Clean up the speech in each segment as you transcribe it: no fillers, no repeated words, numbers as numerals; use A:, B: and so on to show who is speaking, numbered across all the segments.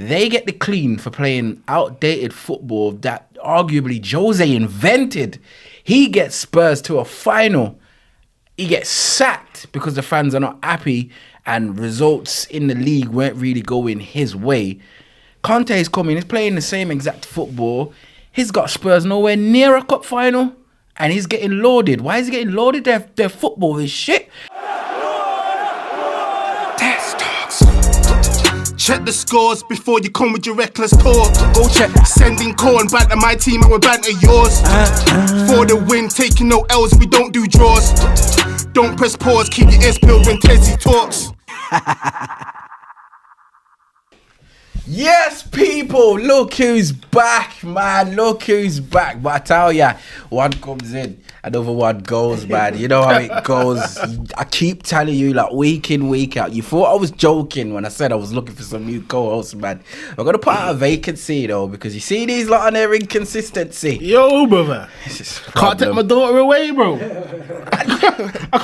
A: They get the clean for playing outdated football that arguably Jose invented. He gets Spurs to a final. He gets sacked because the fans are not happy and results in the league weren't really going his way. Conte is coming. He's playing the same exact football. He's got Spurs nowhere near a cup final and he's getting loaded. Why is he getting loaded? Their football is shit.
B: Check the scores before you come with your reckless talk.
A: Go check.
B: Sending corn back to my team and we'll banter yours. For the win, taking no L's, we don't do draws. Don't press pause, keep your ears peeled when TezTalks.
A: Yes, people, look who's back, man. Look who's back. But I tell ya, one comes in, another one goes, man. You know how it goes. I keep telling you, like, week in, week out. You thought I was joking when I said I was looking for some new co-hosts, man. I'm going to put out a vacancy, though, because you see these lot on their inconsistency.
B: Yo, brother. Can't take my daughter away, bro. I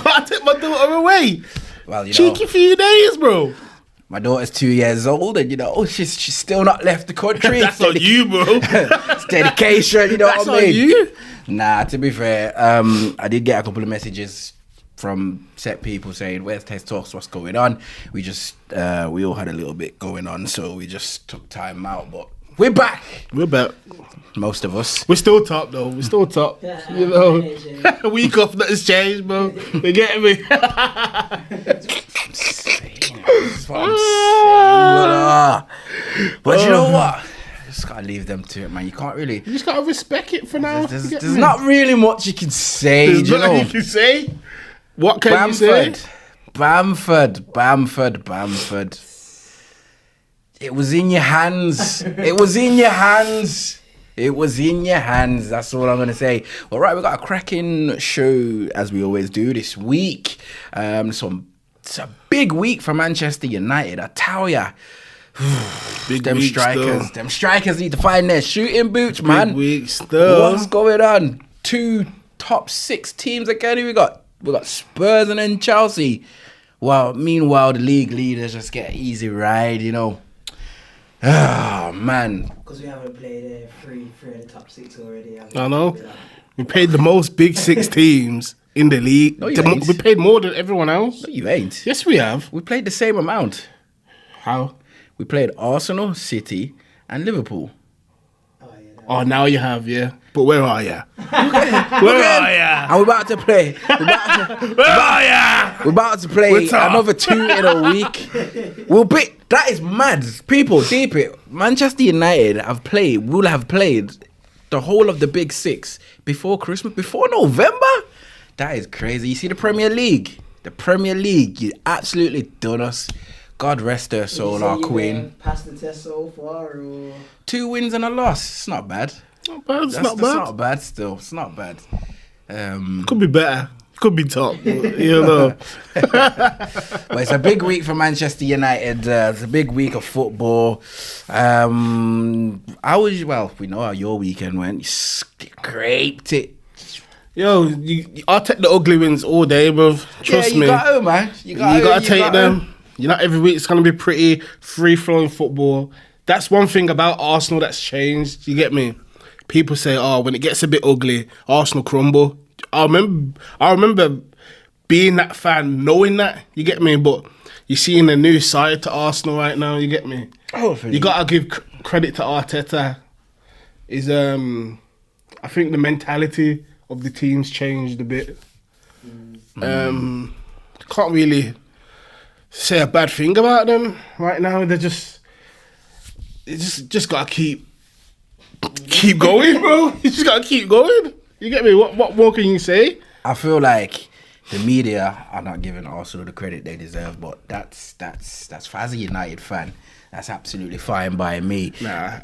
B: can't take my daughter away.
A: Well, you know,
B: cheeky few days, bro.
A: My daughter's 2 years old, and you know she's still not left the country.
B: That's on you, bro.
A: It's dedication, you know
B: That's
A: what I mean?
B: on you.
A: Nah, to be fair, I did get a couple of messages from set people saying, "Where's TezTalks? What's going on?" We just we all had a little bit going on, so we just took time out. But we're back.
B: We're back.
A: Most of us.
B: We're still top, though. We're still top. You know, week off, nothing's changed, bro. You get me?
A: That's what I'm saying. But you know what? Just gotta leave them to it, man. You can't really.
B: You just gotta respect it for now.
A: There's not really much you can say.
B: There's
A: you know.
B: nothing you can say. What can you say?
A: Bamford. It was in your hands. It was in your hands. It was in your hands. That's all I'm going to say. All right, we got a cracking show, as we always do, this week. It's a big week for Manchester United. I tell ya. Them strikers need to find their shooting boots, man.
B: Big week still.
A: What's going on? 2 top 6 teams again. We got Spurs and then Chelsea. Well, meanwhile, the league leaders just get an easy ride, you know. Oh, man.
C: Because we haven't played 3 of the top 6 already.
B: I know. We played the most big 6 teams in the league.
A: No, you ain't.
B: We played more than everyone else.
A: No, you ain't.
B: Yes, we have.
A: We played the same amount.
B: How?
A: We played Arsenal, City, and Liverpool.
B: Oh, now you have, yeah. But where are you? Where are you?
A: And we're about to play.
B: Where are you?
A: We're about to play another 2 in a week. That is mad. People, deep it. Manchester United will have played the whole of the big 6 before Christmas, before November. That is crazy. You see the Premier League? You absolutely done us. God rest her soul, our queen.
C: Passed the test so far, or
A: 2 wins and a loss. It's not bad.
B: It's not bad.
A: That's not bad still. It's not bad.
B: Could be better. Could be top. You know.
A: But it's a big week for Manchester United. It's a big week of football. We know how your weekend went. You scraped it.
B: Yo, I'll take the ugly wins all day, bro. Trust me.
A: You got to, man. You
B: gotta take them. You know, every week it's gonna be pretty free-flowing football. That's one thing about Arsenal that's changed. You get me? People say, "Oh, when it gets a bit ugly, Arsenal crumble." I remember being that fan, knowing that. You get me? But you're seeing a new side to Arsenal right now. You get me? You gotta give credit to Arteta. I think the mentality of the team's changed a bit. Can't really say a bad thing about them right now. They just gotta keep going, bro. You just gotta keep going. You get me? What more can you say?
A: I feel like the media are not giving Arsenal the credit they deserve, but that's as a United fan, that's absolutely fine by me.
B: Nah,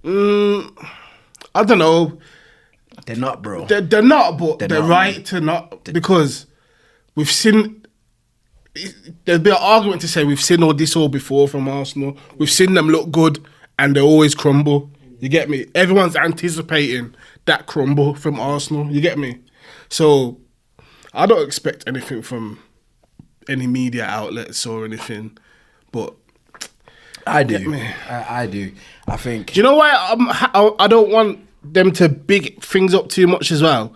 B: I don't know.
A: They're not, bro.
B: They're not, but they're
A: not,
B: right
A: man.
B: to not, because we've seen. There'd be an argument to say we've seen all this before from Arsenal. We've seen them look good and they always crumble. You get me? Everyone's anticipating that crumble from Arsenal. You get me? So I don't expect anything from any media outlets or anything. But
A: I
B: Get
A: do.
B: me?
A: I do. I think.
B: Do you know why I don't want them to big things up too much as well?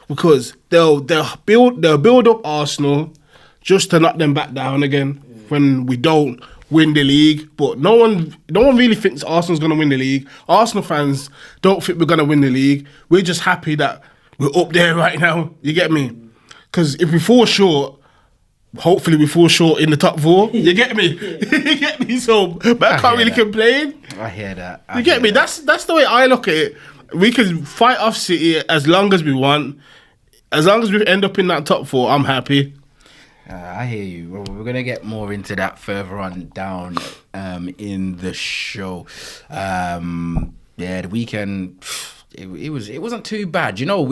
B: Because they'll build up Arsenal just to knock them back down again when we don't win the league. But no one really thinks Arsenal's gonna win the league. Arsenal fans don't think we're gonna win the league. We're just happy that we're up there right now. You get me? Because if we fall short, hopefully we fall short in the top four. You get me? You get me? So, but I can't really complain.
A: I hear that.
B: You get me? That's the way I look at it. We can fight off City as long as we want. As long as we end up in that top four, I'm happy.
A: I hear you. Well, we're gonna get more into that further on down in the show. The weekend it wasn't too bad. You know,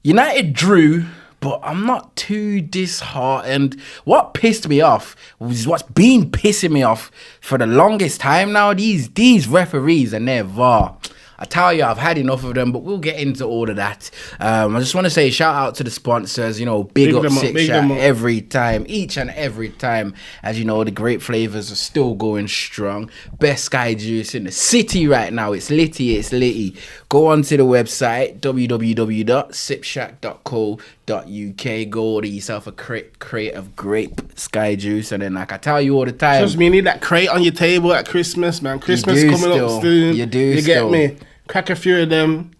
A: United drew, but I'm not too disheartened. What pissed me off was what's been pissing me off for the longest time now. These referees and their VAR. I tell you, I've had enough of them, but we'll get into all of that. I just want to say shout out to the sponsors, big up Six Shot every time, each and every time. As you know, the great flavors are still going strong. Best Sky Juice in the city right now. It's litty, it's litty. Go onto the website, www.sipshack.co.uk. Go order yourself a crate of grape Sky Juice. And then, like I tell you all the time,
B: trust me, you need that crate on your table at Christmas, man. Christmas coming up soon.
A: You do.
B: You get me? Crack a few of them.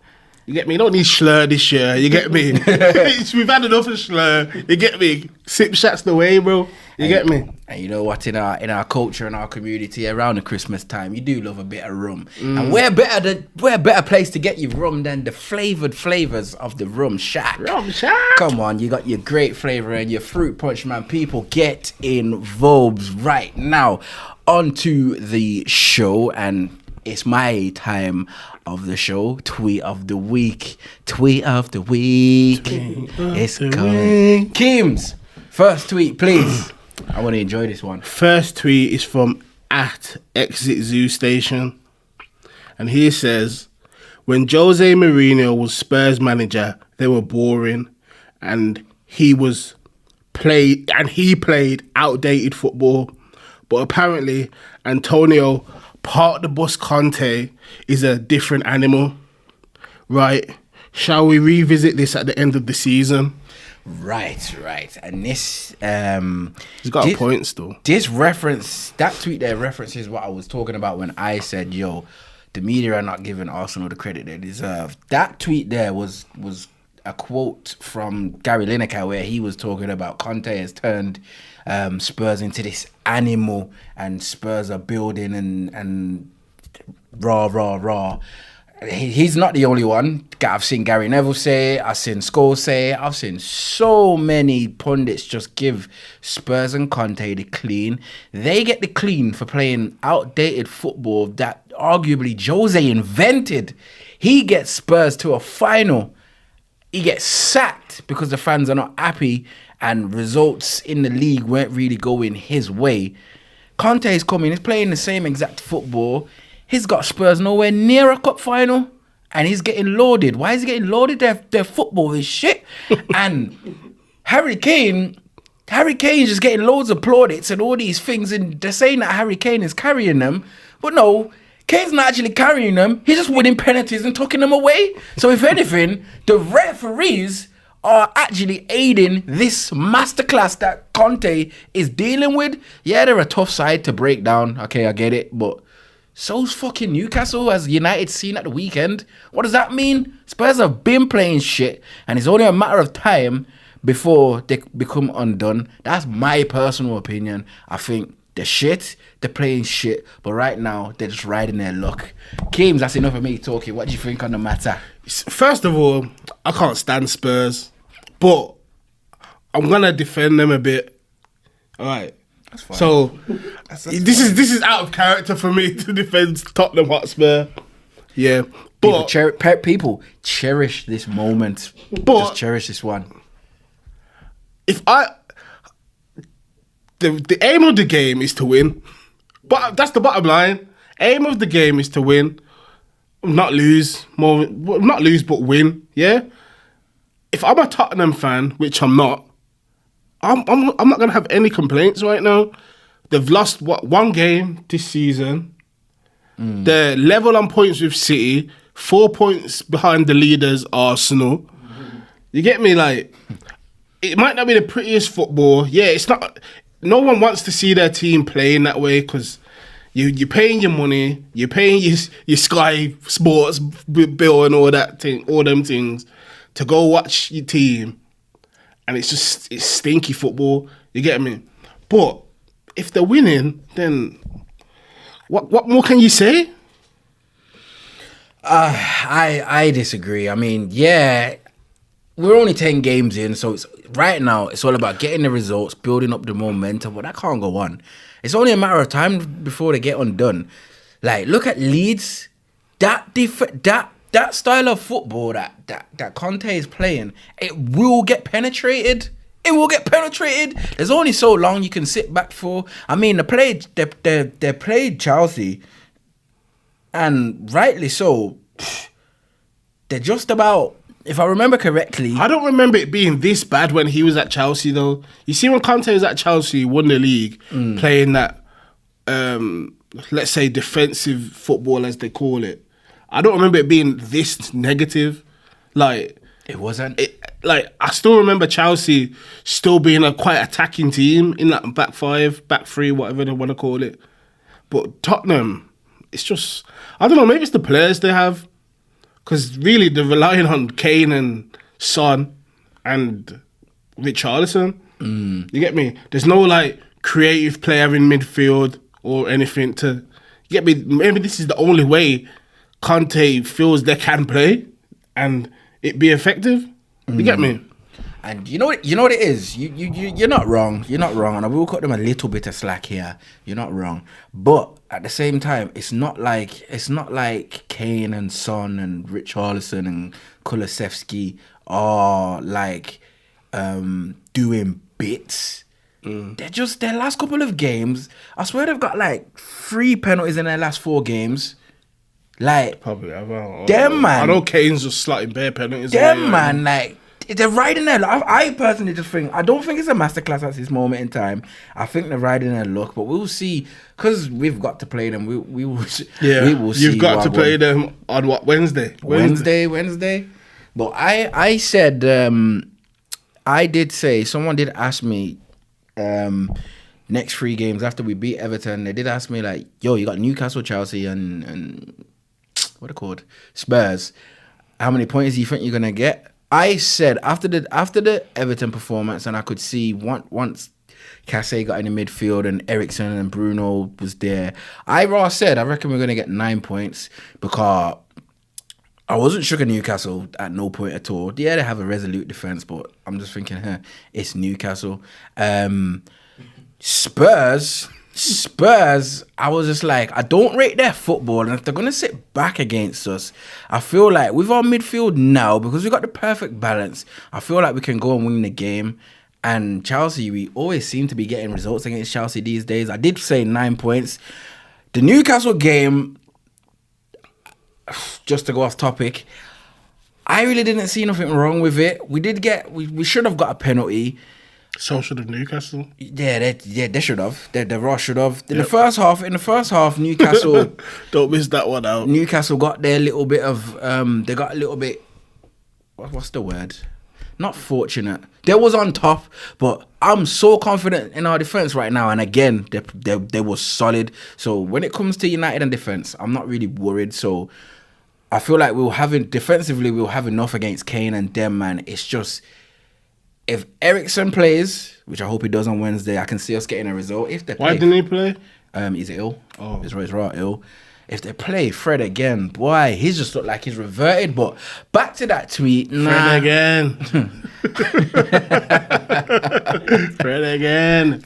B: You get me? You don't need slur this year. You get me? We've had enough of slur. You get me? Sip Shack's the way, bro. You get me?
A: And you know what? In our culture and our community around the Christmas time, you do love a bit of rum. And where better place to get your rum than the flavored flavors of the Rum Shack?
B: Rum Shack.
A: Come on, you got your great flavor and your fruit punch, man. People, get involved right now. Onto the show, and it's my time of the show. Tweet of the week. It's coming. Kims, first tweet, please. I want to enjoy this one.
B: First tweet is from @ExitZooStation. And he says, when Jose Mourinho was Spurs manager, they were boring and he played outdated football. But apparently Antonio Part the bus Conte is a different animal, right? Shall we revisit this at the end of the season?
A: Right. And this
B: he's got a point still.
A: That tweet there references what I was talking about when I said, the media are not giving Arsenal the credit they deserve. That tweet there was a quote from Gary Lineker where he was talking about Conte has turned Spurs into this animal, and Spurs are building and rah. He's not the only one. I've seen Gary Neville say it, I've seen Scholes say it, I've seen so many pundits just give Spurs and Conte the clean. They get the clean for playing outdated football that arguably Jose invented. He gets Spurs to a final. He gets sacked because the fans are not happy and results in the league weren't really going his way. Conte is coming, he's playing the same exact football. He's got Spurs nowhere near a cup final and he's getting loaded. Why is he getting loaded? Their football is shit. And Harry Kane is getting loads of plaudits and all these things, and they're saying that Harry Kane is carrying them. But no, Kane's not actually carrying them. He's just winning penalties and tucking them away. So if anything, the referees are actually aiding this masterclass that Conte is dealing with. Yeah, they're a tough side to break down. Okay, I get it. But so's fucking Newcastle, as United seen at the weekend. What does that mean? Spurs have been playing shit, and it's only a matter of time before they become undone. That's my personal opinion. I think they're shit, they're playing shit, but right now they're just riding their luck. James, that's enough of me talking. What do you think on the matter?
B: First of all, I can't stand Spurs, but I'm gonna defend them a bit. All right.
A: That's fine.
B: So this is out of character for me to defend Tottenham Hotspur. Yeah, but
A: people cherish this moment.
B: But
A: just cherish this one.
B: The aim of the game is to win, but that's the bottom line. Aim of the game is to win, not lose. Not lose, but win. Yeah. If I'm a Tottenham fan, which I'm not, I'm not gonna have any complaints right now. They've lost one game this season. They're level on points with City, 4 points behind the leaders Arsenal. You get me? Like, it might not be the prettiest football. Yeah, it's not. No one wants to see their team playing that way because you're paying your money, you're paying your Sky Sports bill and all that thing, all them things to go watch your team, and it's stinky football. You get me? But if they're winning, then what more can you say?
A: I disagree. I mean, yeah, we're only 10 games in, so right now it's all about getting the results, building up the momentum, but that can't go on. It's only a matter of time before they get undone. Like, look at Leeds. That style of football that Conte is playing, it will get penetrated. It will get penetrated. There's only so long you can sit back for. I mean, they played Chelsea, and rightly so. They're just about, if I remember correctly.
B: I don't remember it being this bad when he was at Chelsea, though. You see, when Conte was at Chelsea, won the league, playing that, let's say, defensive football, as they call it. I don't remember it being this negative. Like,
A: It wasn't.
B: I still remember Chelsea still being a quite attacking team in that back five, back three, whatever they want to call it. But Tottenham, it's just, I don't know, maybe it's the players they have. Because really, they're relying on Kane and Son and Richarlison. You get me? There's no, like, creative player in midfield or anything to... You get me? Maybe this is the only way Conte feels they can play and it be effective. You get me?
A: And you know what it is? You're not wrong. You're not wrong. And I will cut them a little bit of slack here. You're not wrong. But at the same time, it's not like Kane and Son and Richarlison and Kulusevski are like doing bits. They're just their last couple of games. I swear they've got like 3 penalties in their last 4 games. Like,
B: Probably.
A: them man.
B: I know Kane's just slotting bare penalties.
A: Them man, like, they're riding their luck. I personally just think, I don't think it's a masterclass at this moment in time. I think they're riding their luck, but we'll see. Because we've got to play them. We will see.
B: You've got to play them on what, Wednesday?
A: Wednesday. But I said, I did say, someone did ask me, next 3 games after we beat Everton, they did ask me, like, yo, you got Newcastle, Chelsea, and what are they called? Spurs. How many points do you think you're going to get? I said, after the Everton performance, and I could see once Casse got in the midfield and Eriksen and Bruno was there, I said, I reckon we're going to get 9 points, because I wasn't shook at Newcastle at no point at all. Yeah, they have a resolute defence, but I'm just thinking, it's Newcastle. Spurs, I was just like, I don't rate their football, and if they're going to sit back against us, I feel like with our midfield now, because we got the perfect balance, I feel like we can go and win the game. And Chelsea, we always seem to be getting results against Chelsea these days. I did say 9 points. The Newcastle game, just to go off topic, I really didn't see nothing wrong with it. We should have got a penalty.
B: So should have Newcastle.
A: Yeah, they should have. They raw should have. In the first half, Newcastle
B: Don't miss that one out.
A: Newcastle got their little bit of they got a little bit, what's the word? Not fortunate. They was on top, but I'm so confident in our defense right now. And again, they were solid. So when it comes to United and defense, I'm not really worried. So I feel like defensively we'll have enough against Kane and them, man. It's just, if Eriksen plays, which I hope he does on Wednesday, I can see us getting a result.
B: Why didn't he play?
A: He's ill.
B: Oh.
A: He's right ill. If they play Fred again, boy, he's just looked like he's reverted. But back to that tweet.
B: Fred again. Fred again.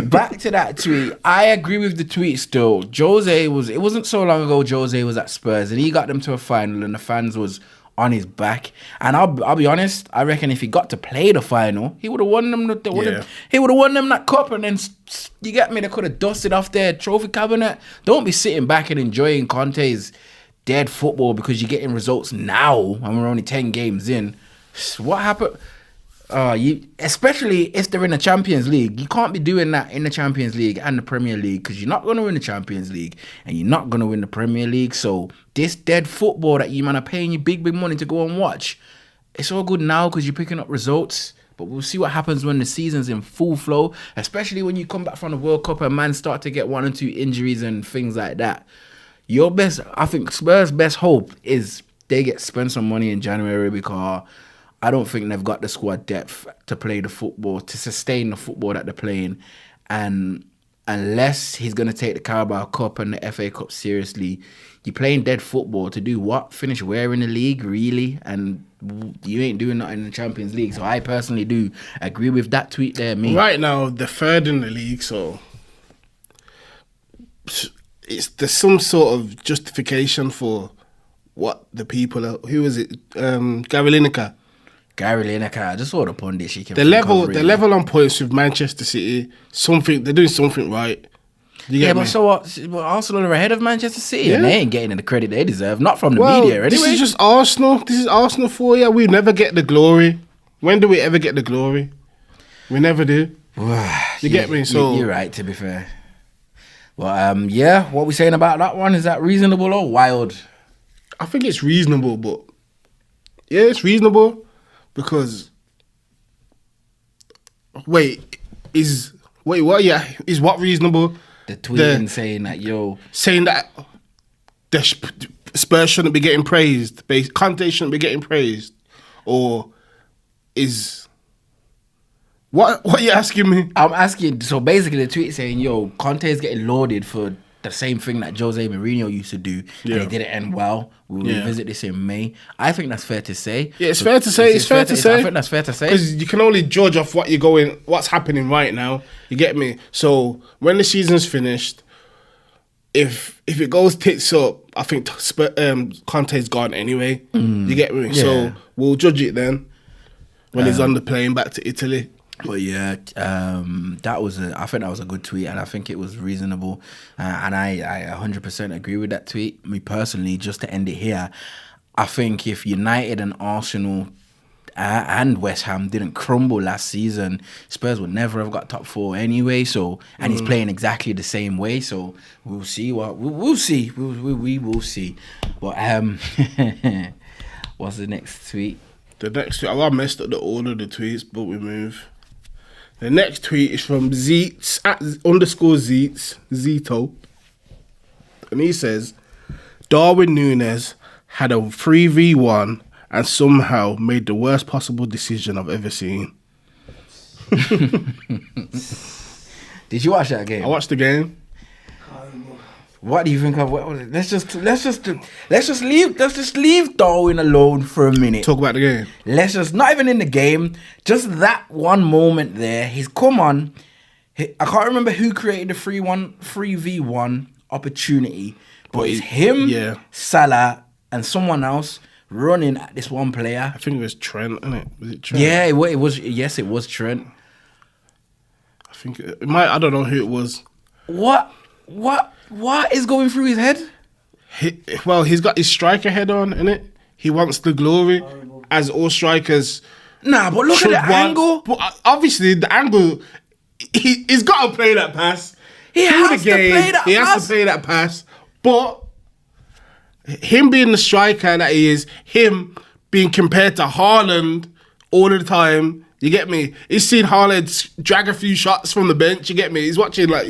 A: Back to that tweet. I agree with the tweet still. It wasn't so long ago Jose was at Spurs and he got them to a final and the fans was on his back. And I'll be honest, I reckon if he got to play the final, he would have won them. He would have won them that cup, and then, you get me, they could have dusted off their trophy cabinet. Don't be sitting back and enjoying Conte's dead football because you're getting results now and we're only 10 games in. What happened? Especially if they're in the Champions League, you can't be doing that in the Champions League and the Premier League because you're not going to win the Champions League and you're not going to win the Premier League. So this dead football that you man are paying you big money to go and watch, it's all good now because you're picking up results. But we'll see what happens when the season's in full flow, especially when you come back from the World Cup and man start to get 1 or 2 injuries and things like that. I think Spurs' best hope is they spend some money in January because I don't think they've got the squad depth to play the football, to sustain the football that they're playing. And unless he's going to take the Carabao Cup and the FA Cup seriously, you're playing dead football to do what? Finish where in the league, really? And you ain't doing that in the Champions League. So I personally do agree with that tweet there, me.
B: Right now, they're third in the league, so there's some sort of justification for what the people are. Who was it? Gary Lineker.
A: I just saw the pundit.
B: The level on points with Manchester City. They're doing something right.
A: But so what? Arsenal are ahead of Manchester City, and they ain't getting the credit they deserve. Not from the media, anyway.
B: This is just Arsenal. This is Arsenal for you. We never get the glory. When do we ever get the glory? We never do. You get me? So
A: you're right. To be fair, well, what we saying about that one? Is that reasonable or wild?
B: I think it's reasonable, but it's reasonable. Because what reasonable?
A: The tweeting saying that
B: the Spurs shouldn't be getting praised, Conte shouldn't be getting praised, or is what are you asking me?
A: I'm asking. So basically, the tweet saying, Conte is getting lauded for the same thing that Jose Mourinho used to do, and he didn't end well. We'll revisit this in May. I think that's fair to say.
B: Yeah, it's fair to say. It's fair to say.
A: I think that's fair to say.
B: Because you can only judge off what's happening right now. You get me? So when the season's finished, if it goes tits up, I think Conte's gone anyway. You get me? Yeah. So we'll judge it then when he's on the plane back to Italy.
A: But I think that was a good tweet, and I think it was reasonable, and I 100% agree with that tweet. Me personally, just to end it here, I think if United and Arsenal and West Ham didn't crumble last season, Spurs would never have got top 4 anyway. So, and he's playing exactly the same way. So we'll see we'll see. We will see. But what's the next tweet?
B: The next tweet, I messed up the order of the tweets, but we move. The next tweet is from Zeets, @_Zeets, Zito. And he says, Darwin Nunez had a 3v1 and somehow made the worst possible decision I've ever seen.
A: Did you watch that game?
B: I watched the game.
A: What do you think of? Let's just leave Darwin alone for a minute.
B: Talk about the game.
A: Let's just not even in the game. Just that one moment there. He's come on. I can't remember who created the 3v1 opportunity, but it's him, Salah, and someone else running at this one player.
B: I think it was Trent, isn't it? Was it Trent?
A: Yeah, it was. Yes, it was Trent.
B: I think it might. I don't know who it was.
A: What is going through his head?
B: He's got his striker head on, innit? He wants the glory, as all strikers.
A: Nah, but look at the angle.
B: But obviously, the angle, he's got to play that pass.
A: He has to play
B: that pass. But him being the striker that he is, him being compared to Haaland all the time, you get me? He's seen Haaland drag a few shots from the bench, you get me? He's watching like,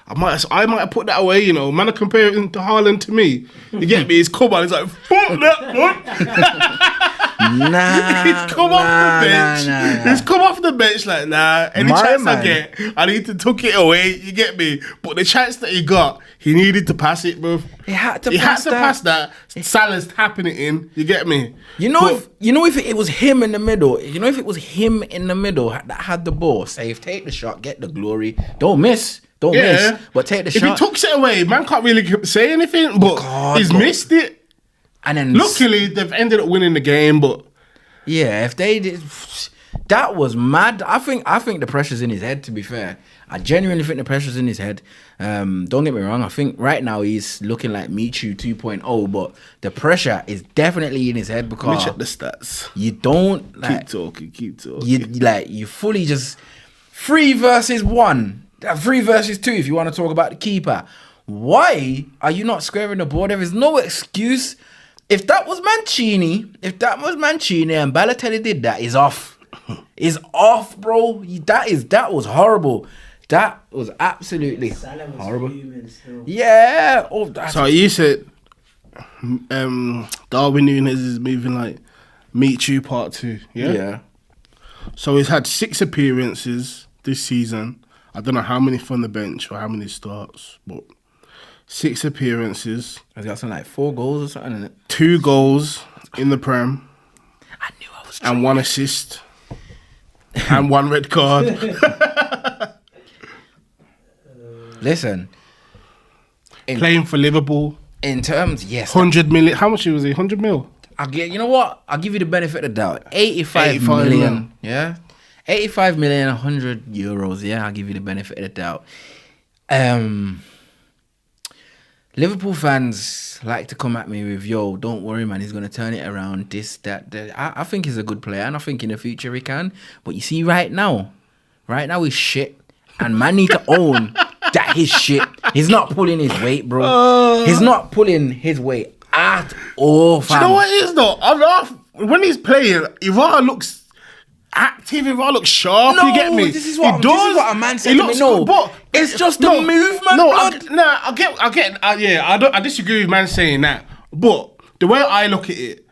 B: I might have put that away, Man, I compare him to Haaland to me. You get me? He's come on. He's like, fuck that, man. He's come off the bench. He's come off the bench like, any chance I get, I need to tuck it away. You get me? But the chance that he got, he needed to pass it, bro.
A: He had to pass that.
B: Salah's tapping it in. You get me?
A: If it was him in the middle, that had the ball, say, take the shot, get the glory, don't miss. Don't miss, but take the shot.
B: If he tucks it away, man can't really say anything, but he's missed it.
A: And then
B: luckily, they've ended up winning the game, but
A: yeah, if they did, that was mad. I think the pressure's in his head, to be fair. I genuinely think the pressure's in his head. Don't get me wrong. I think right now he's looking like MICHU 2.0, but the pressure is definitely in his head
B: Let me
A: because
B: check the stats.
A: you don't like
B: Keep talking.
A: you fully just 3 versus 1, 3 versus 2. If you want to talk about the keeper, why are you not squaring the board? There is no excuse. If that was Mancini and Balotelli did that, is off. Is off, bro. That was horrible. That was absolutely
C: Salah was
A: horrible.
C: fuming still.
A: Yeah. Oh, that's
B: So you said Darwin Nunez is moving like MICHU Part 2, yeah?
A: yeah.
B: So he's had 6 appearances this season. I don't know how many from the bench or how many starts, but 6 appearances,
A: He's got something like 4 goals or something in it.
B: 2 goals in the Prem,
A: I knew I was
B: and 1 assist, and 1 red card.
A: Listen.
B: Playing for Liverpool,
A: In terms, yes.
B: 100 million. How much was he? 100 mil?
A: You know what? I'll give you the benefit of the doubt. 85
B: 85
A: million.
B: mil.
A: Yeah. 85 million, 100 euros. Yeah, I'll give you the benefit of the doubt. Liverpool fans like to come at me with, yo, don't worry, man, he's going to turn it around, this, that. I think he's a good player, and I think in the future he can. But you see, right now he's shit. And man need to own that he's shit. He's not pulling his weight, bro. He's not pulling his weight at all, fam.
B: Do you know what it is though? I laugh when he's playing. Ivara looks active. Ivara looks sharp.
A: No,
B: you get me?
A: this is what a man said to me. No,
B: but
A: it's just the movement, blood.
B: I disagree with man saying that. But the way I look at it,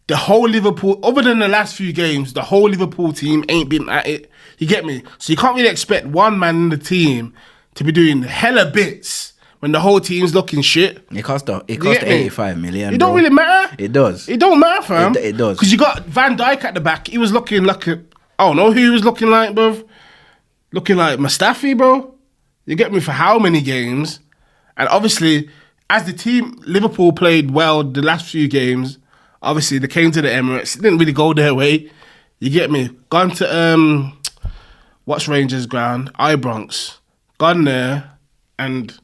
B: the whole Liverpool, other than the last few games, the whole Liverpool team ain't been at it. You get me? So you can't really expect one man in the team to be doing hella bits when the whole team's looking shit.
A: It cost
B: get me?
A: 85 million.
B: It don't really matter.
A: It does.
B: It don't matter, fam.
A: It does.
B: Because you got Van Dijk at the back. He was looking like I don't know who he was looking like, bruv. Looking like Mustafi, bro. You get me? For how many games? And obviously, as the team, Liverpool played well the last few games. Obviously, they came to the Emirates. It didn't really go their way. You get me? Gone to, what's Rangers ground? Ibronx. Gone there. And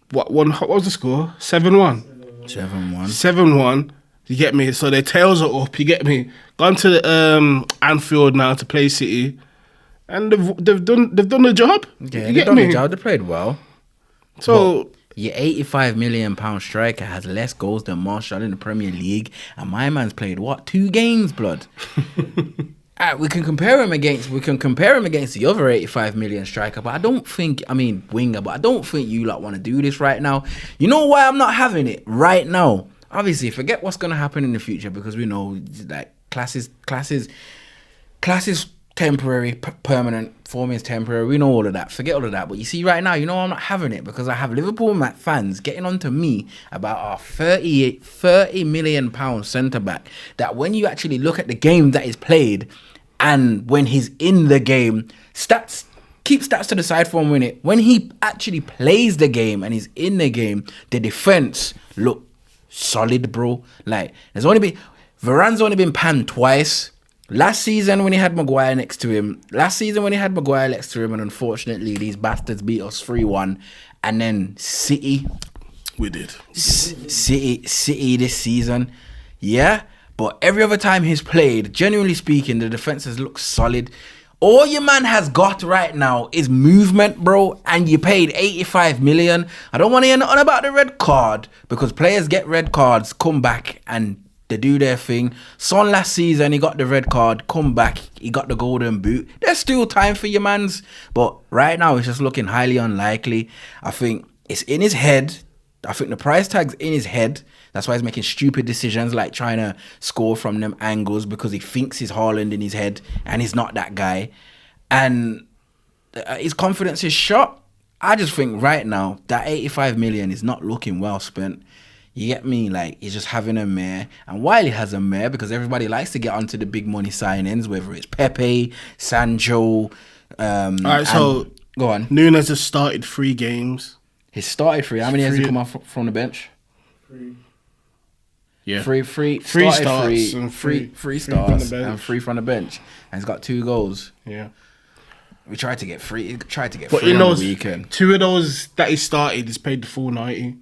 B: what was the score? 7-1.
A: 7-1.
B: 7-1. You get me? So their tails are up. You get me? Gone to the, Anfield now to play City. And they've done the job.
A: Yeah,
B: you
A: they've done the job. They played well.
B: So...
A: Your 85 million pound striker has less goals than Martial in the Premier League, and my man's played 2 games, blood. We can compare him against the other 85 million striker, but winger, but I don't think you lot want to do this right now. You know why I'm not having it right now? Obviously, forget what's gonna happen in the future, because we know that class is temporary, permanent, form is temporary. We know all of that. Forget all of that. But you see, right now, you know I'm not having it, because I have Liverpool fans getting on to me about our 30 million pound centre back. That when you actually look at the game that is played, and when he's in the game, keep stats to the side for a minute. When he actually plays the game and he's in the game, the defense look solid, bro. Like Varane's only been panned twice. Last season when he had Maguire next to him, and unfortunately these bastards beat us 3-1, and then City,
B: we did.
A: City this season, yeah. But every other time he's played, genuinely speaking, the defenses look solid. All your man has got right now is movement, bro, and you paid 85 million. I don't want to hear nothing about the red card, because players get red cards, come back and they do their thing. Son last season, he got the red card, come back, he got the golden boot. There's still time for your mans, but right now it's just looking highly unlikely. I think it's in his head. I think the price tag's in his head. That's why he's making stupid decisions like trying to score from them angles, because he thinks he's Haaland in his head and he's not that guy. And his confidence is shot. I just think right now that 85 million is not looking well spent. You get me? Like, he's just having a mare. And while he has a mare, because everybody likes to get onto the big money signings, whether it's Pepe, Sancho.
B: All right, so
A: go on.
B: Nunez has started 3 games.
A: He's started 3. How many has he come off from the bench?
C: 3.
B: Yeah.
A: Three starts and three starts and 3 from the bench. And he's got 2 goals.
B: Yeah.
A: We tried to get free. He tried to get
B: But
A: free
B: in
A: on
B: those
A: the weekend.
B: 2 of those that he started, he's paid the full 90.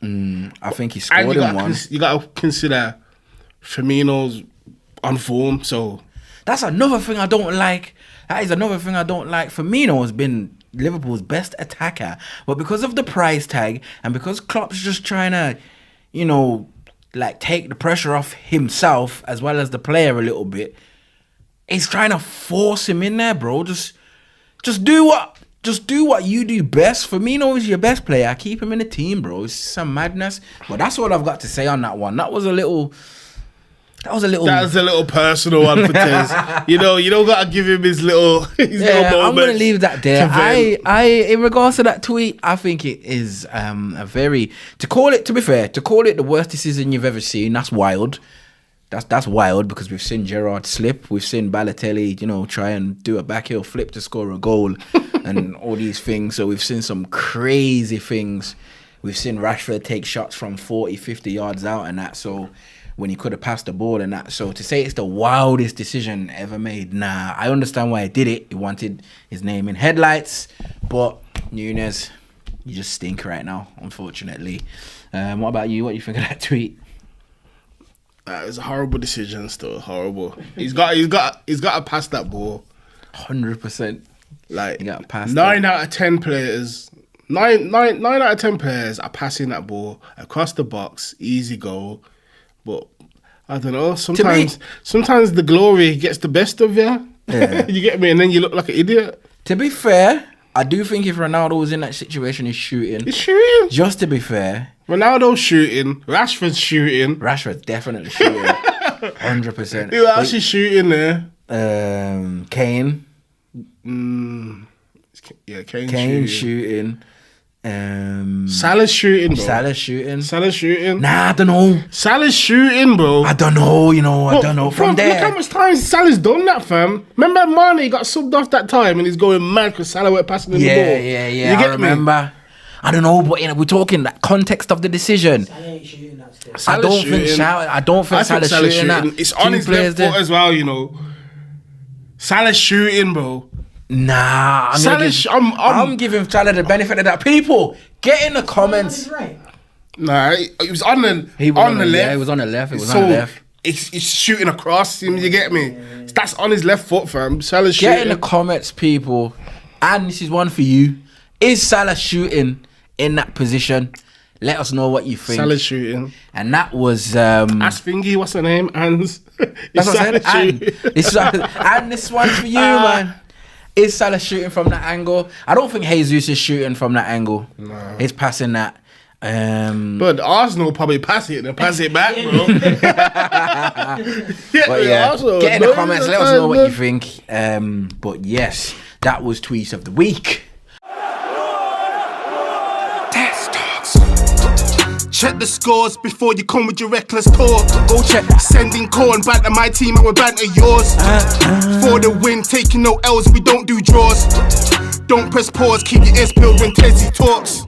A: I think he
B: And
A: scored in one.
B: you got to consider Firmino's on form, so
A: That's another thing I don't like. That is another thing I don't like. Firmino has been Liverpool's best attacker, but because of the price tag and because Klopp's just trying to, you know, like take the pressure off himself as well as the player a little bit, he's trying to force him in there, bro. Just do what you do best. Firmino is your best player. Keep him in the team, bro. It's some madness. But that's all I've got to say on that one. That was a little
B: personal one for Tez. You don't gotta give him his little little
A: I'm gonna leave that there.
B: I
A: In regards to that tweet, I think it is a very to call it the worst decision you've ever seen. That's wild. That's wild because we've seen Gerrard slip, we've seen Balotelli, try and do a backheel flip to score a goal, and all these things. So we've seen some crazy things. We've seen Rashford take shots from 40, 50 yards out and that. So when he could have passed the ball and that. So to say it's the wildest decision ever made, nah. I understand why he did it. He wanted his name in headlights, but Nunez, you just stink right now, unfortunately. What about you? What do you think of that tweet?
B: It's a horrible decision. Still horrible. He's got to pass that ball.
A: 100%.
B: Like
A: You got to pass
B: 9 out of 10 players. 9 out of 10 players are passing that ball across the box, easy goal. But I don't know. Sometimes the glory gets the best of you.
A: Yeah.
B: You get me, and then you look like an idiot.
A: To be fair, I do think if Ronaldo was in that situation, he's shooting.
B: He's shooting.
A: Just to be fair,
B: Ronaldo's shooting. Rashford's shooting.
A: Rashford's definitely shooting. 100%.
B: Who else is shooting there?
A: Kane.
B: Yeah,
A: Kane
B: shooting.
A: shooting.
B: Salah's shooting, bro.
A: Salah's shooting. Nah, I don't know.
B: Salah's shooting, bro.
A: I don't know, I don't know. From
B: Bro,
A: there.
B: look how much time Salah's done that, fam. Remember Mane got subbed off that time and he's going mad because Salah went passing him the ball.
A: Yeah.
B: You get
A: I remember. I don't know, but we're talking that context of the decision.
C: Salah ain't shooting that still.
A: I don't think Salah's shooting that.
B: It's on his left foot as well, Salah's shooting, bro.
A: Nah, I'm giving Salah the benefit of that. People, get in the comments.
C: Right.
B: Nah, it was on the left.
A: Yeah, it was on the left. It was on the left.
B: It's shooting across him. You get me? That's on his left foot, fam. Salah's shooting.
A: Get in the comments, people. And this is one for you. Is Salah shooting in that position? Let us know what you think.
B: Salah's shooting.
A: And that was
B: Ask Thingy, what's her name? Anne's.
A: That's what I said. And this one's for you, man. Is Salah shooting from that angle? I don't think Jesus is shooting from that angle.
B: No.
A: He's passing that.
B: But Arsenal probably pass it and pass it back, bro.
A: But yeah,
B: Arsenal,
A: get in the comments. Let us know what you think. But yes, that was Tweets of the Week.
B: Check the scores before you come with your reckless talk.
A: Go check.
B: Sending corn back to my team, I will banter yours. For the win, taking no L's, we don't do draws. Don't press pause, keep your ears peeled when Tezzy talks.